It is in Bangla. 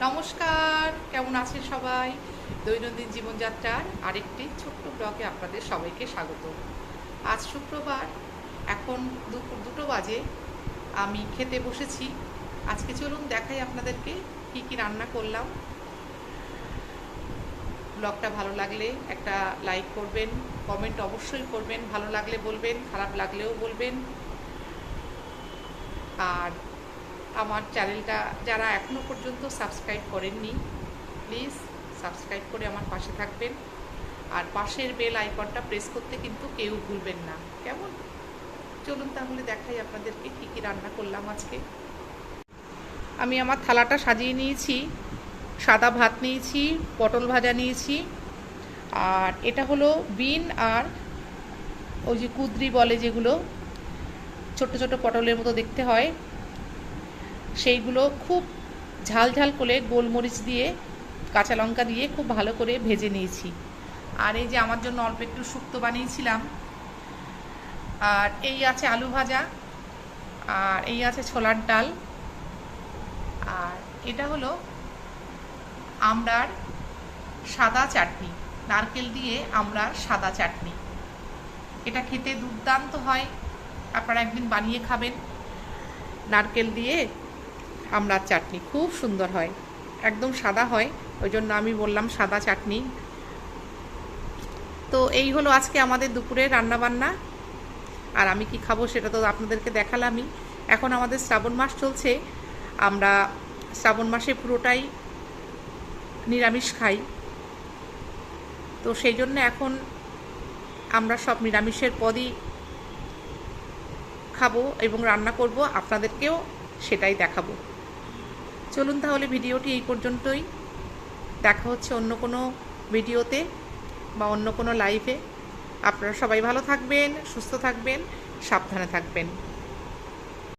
নমস্কার, কেমন আছেন সবাই? দৈনন্দিন জীবনযাত্রার আরেকটি ছোট্ট ব্লগে আপনাদের সবাইকে স্বাগত। আজ শুক্রবার, এখন দুপুর 2টো বাজে। আমি খেতে বসেছি। আজকে চলুন দেখাই আপনাদেরকে কি কি রান্না করলাম। ব্লগটা ভালো লাগলে একটা লাইক করবেন, কমেন্ট অবশ্যই করবেন, ভালো লাগলে বলবেন, খারাপ লাগলেও বলবেন। আর আমার চ্যানেলটা যারা এখনও পর্যন্ত সাবস্ক্রাইব করেননি, প্লিজ সাবস্ক্রাইব করে আমার পাশে থাকবেন। আর পাশের বেল আইকনটা প্রেস করতে কিন্তু কেউ ভুলবেন না, কেমন? চলুন তাহলে দেখাই আপনাদেরকে কী কী রান্না করলাম আজকে। আমি আমার থালাটা সাজিয়ে নিয়েছি। সাদা ভাত নিয়েছি, পটল ভাজা নিয়েছি, আর এটা হলো বিন আর ওই যে কুদ্রি বলে, যেগুলো ছোট ছোট পটলের মতো দেখতে হয়, সেইগুলো খুব ঝাল ঝাল করে গোলমরিচ দিয়ে, কাঁচা লঙ্কা দিয়ে খুব ভালো করে ভেজে নিয়েছি। আর এই যে আমার জন্য অল্প একটু শুক্তো বানিয়েছিলাম। আর এই আছে আলু ভাজা, আর এই আছে ছোলার ডাল, আর এটা হলো আমড়ার সাদা চাটনি, নারকেল দিয়ে আমড়ার সাদা চাটনি। এটা খেতে দুর্দান্ত হয়, আপনারা একদিন বানিয়ে খাবেন। নারকেল দিয়ে আমড়ার চাটনি খুব সুন্দর হয়, একদম সাদা হয়, ওই জন্য আমি বললাম সাদা চাটনি। তো এই হলো আজকে আমাদের দুপুরের রান্নাবান্না। আর আমি কি খাবো সেটা তো আপনাদেরকে দেখালামই। এখন আমাদের শ্রাবণ মাস চলছে, আমরা শ্রাবণ মাসে পুরোটাই নিরামিষ খাই। তো সেই জন্য এখন আমরা সব নিরামিষের পদই খাবো এবং রান্না করব, আপনাদেরকেও সেটাই দেখাবো। চলুন তাহলে ভিডিওটি এই পর্যন্তই। দেখা হচ্ছে অন্য কোনো ভিডিওতে বা অন্য কোনো লাইভে। আপনারা সবাই ভালো থাকবেন, সুস্থ থাকবেন, সাবধানে থাকবেন।